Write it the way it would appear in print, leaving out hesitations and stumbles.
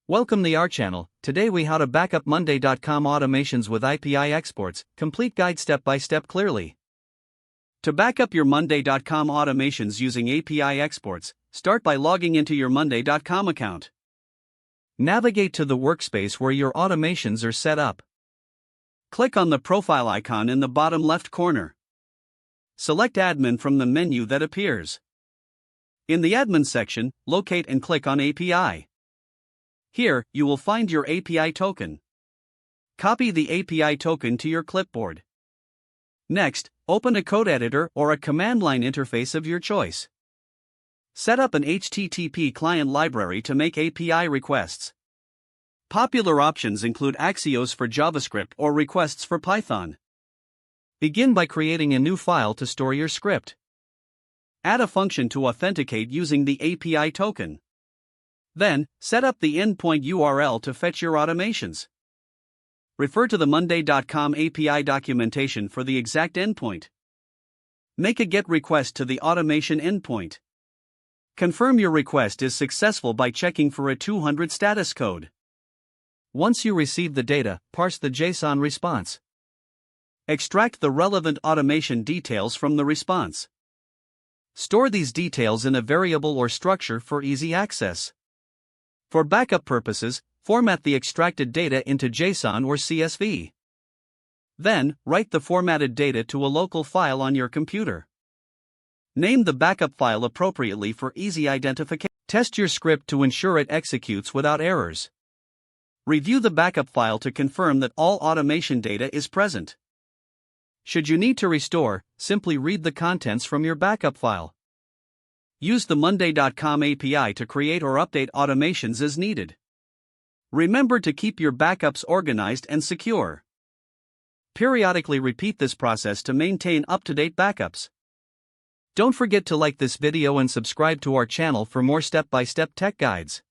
Welcome to our channel. Today we how to backup monday.com automations with API exports, complete guide step by step clearly. To backup your monday.com automations using API exports, start by logging into your monday.com account. Navigate to the workspace where your automations are set up. Click on the profile icon in the bottom left corner. Select admin from the menu that appears. In the admin section, locate and click on API. Here, you will find your API token. Copy the API token to your clipboard. Next, open a code editor or a command line interface of your choice. Set up an HTTP client library to make API requests. Popular options include Axios for JavaScript or requests for Python. Begin by creating a new file to store your script. Add a function to authenticate using the API token. Then, set up the endpoint URL to fetch your automations. Refer to the monday.com API documentation for the exact endpoint. Make a GET request to the automation endpoint. Confirm your request is successful by checking for a 200 status code. Once you receive the data, parse the JSON response. Extract the relevant automation details from the response. Store these details in a variable or structure for easy access. For backup purposes, format the extracted data into JSON or CSV. Then, write the formatted data to a local file on your computer. Name the backup file appropriately for easy identification. Test your script to ensure it executes without errors. Review the backup file to confirm that all automation data is present. Should you need to restore, simply read the contents from your backup file. Use the monday.com API to create or update automations as needed. Remember to keep your backups organized and secure. Periodically repeat this process to maintain up-to-date backups. Don't forget to like this video and subscribe to our channel for more step-by-step tech guides.